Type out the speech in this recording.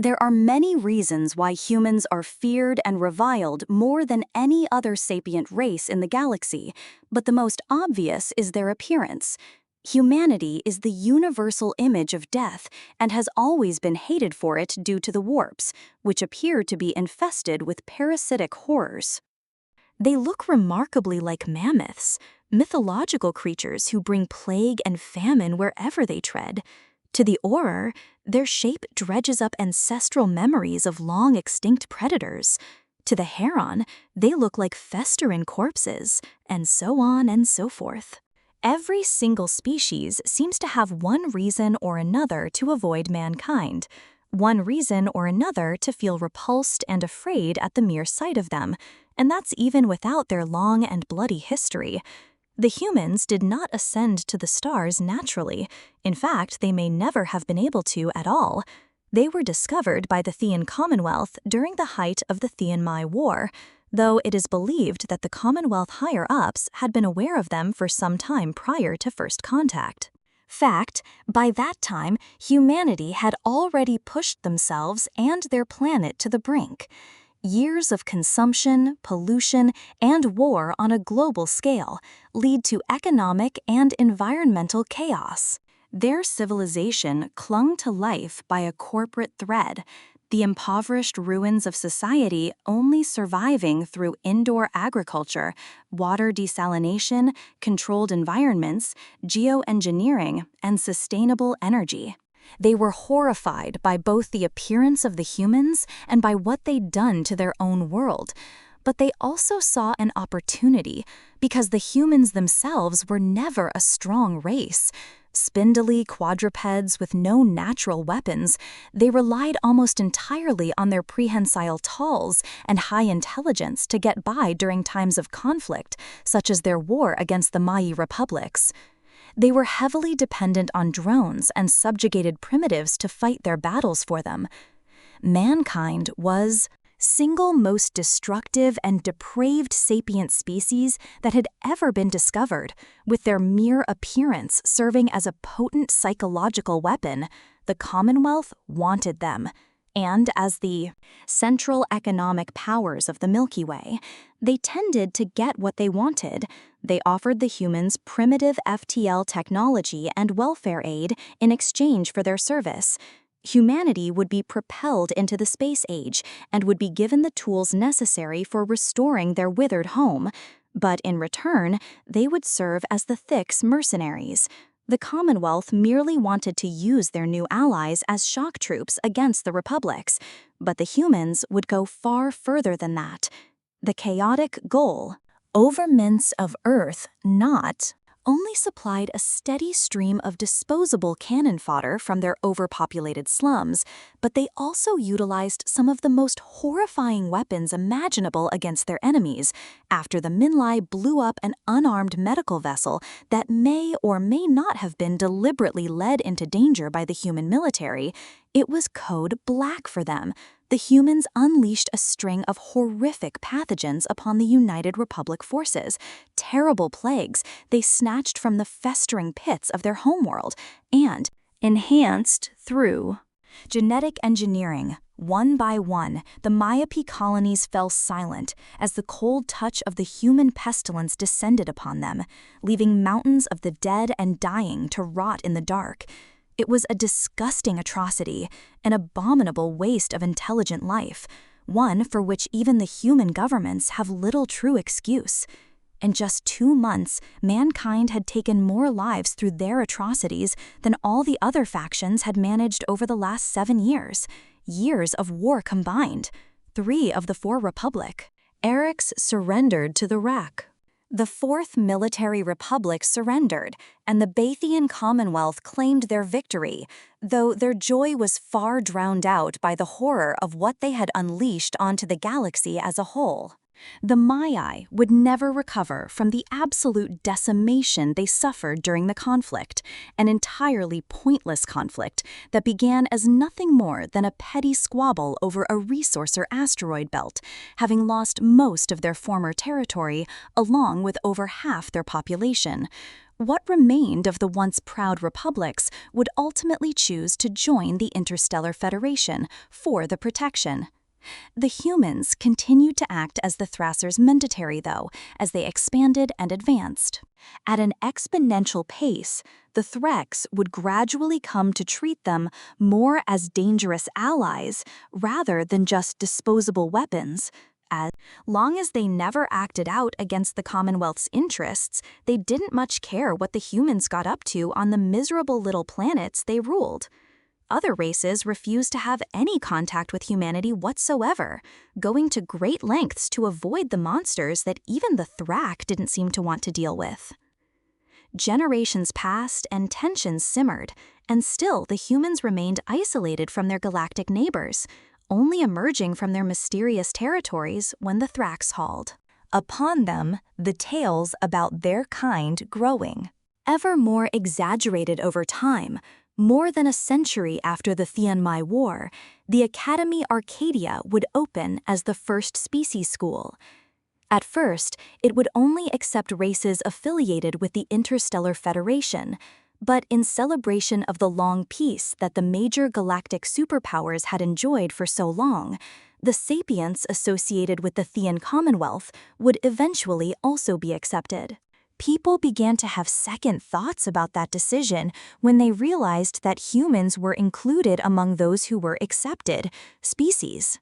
There are many reasons why humans are feared and reviled more than any other sapient race in the galaxy, but the most obvious is their appearance. Humanity is the universal image of death and has always been hated for it due to the warps, which appear to be infested with parasitic horrors. They look remarkably like mammoths, mythological creatures who bring plague and famine wherever they tread. To the Auror, their shape dredges up ancestral memories of long-extinct predators. To the Heron, they look like festering corpses, and so on and so forth. Every single species seems to have one reason or another to avoid mankind, one reason or another to feel repulsed and afraid at the mere sight of them, and that's even without their long and bloody history. The humans did not ascend to the stars naturally. In fact, they may never have been able to at all. They were discovered by the Thean Commonwealth during the height of the Thean-Mai War, though it is believed that the Commonwealth higher-ups had been aware of them for some time prior to first contact. Fact, by that time, humanity had already pushed themselves and their planet to the brink. Years of consumption, pollution, and war on a global scale lead to economic and environmental chaos. Their civilization clung to life by a corporate thread, the impoverished ruins of society only surviving through indoor agriculture, water desalination, controlled environments, geoengineering, and sustainable energy. They were horrified by both the appearance of the humans and by what they'd done to their own world. But they also saw an opportunity, because the humans themselves were never a strong race. Spindly quadrupeds with no natural weapons, they relied almost entirely on their prehensile talls and high intelligence to get by during times of conflict, such as their war against the Mayi republics. They were heavily dependent on drones and subjugated primitives to fight their battles for them. Mankind was single most destructive and depraved sapient species that had ever been discovered, with their mere appearance serving as a potent psychological weapon. The Commonwealth wanted them, and as the central economic powers of the Milky Way, they tended to get what they wanted. They offered the humans primitive FTL technology and welfare aid in exchange for their service. Humanity would be propelled into the space age and would be given the tools necessary for restoring their withered home, but in return, they would serve as the Thix mercenaries. The Commonwealth merely wanted to use their new allies as shock troops against the republics, but the humans would go far further than that. The chaotic goal, overmints of Earth, not only supplied a steady stream of disposable cannon fodder from their overpopulated slums, but they also utilized some of the most horrifying weapons imaginable against their enemies. After the Minlai blew up an unarmed medical vessel that may or may not have been deliberately led into danger by the human military, it was code black for them. The humans unleashed a string of horrific pathogens upon the United Republic forces, terrible plagues they snatched from the festering pits of their homeworld, and enhanced through genetic engineering. One by one, the Myope colonies fell silent as the cold touch of the human pestilence descended upon them, leaving mountains of the dead and dying to rot in the dark. It was a disgusting atrocity, an abominable waste of intelligent life, one for which even the human governments have little true excuse. In just 2 months, mankind had taken more lives through their atrocities than all the other factions had managed over the last 7 years. Years of war combined. 3 of the 4 Republic. Eric's surrendered to the Rack. The Fourth Military Republic surrendered, and the Bathian Commonwealth claimed their victory, though their joy was far drowned out by the horror of what they had unleashed onto the galaxy as a whole. The Maiai would never recover from the absolute decimation they suffered during the conflict, an entirely pointless conflict that began as nothing more than a petty squabble over a resource or asteroid belt, having lost most of their former territory along with over half their population. What remained of the once proud republics would ultimately choose to join the Interstellar Federation for the protection. The humans continued to act as the Thrasser's mendicary, though, as they expanded and advanced. At an exponential pace, the Threks would gradually come to treat them more as dangerous allies rather than just disposable weapons. As long as they never acted out against the Commonwealth's interests, they didn't much care what the humans got up to on the miserable little planets they ruled. Other races refused to have any contact with humanity whatsoever, going to great lengths to avoid the monsters that even the Thrak didn't seem to want to deal with. Generations passed and tensions simmered, and still the humans remained isolated from their galactic neighbors, only emerging from their mysterious territories when the Thraks hauled. Upon them, the tales about their kind growing, ever more exaggerated over time. More than a century after the Tianmai War, the Academy Arcadia would open as the first species school. At first, it would only accept races affiliated with the Interstellar Federation, but in celebration of the long peace that the major galactic superpowers had enjoyed for so long, the sapients associated with the Thean Commonwealth would eventually also be accepted. People began to have second thoughts about that decision when they realized that humans were included among those who were accepted species.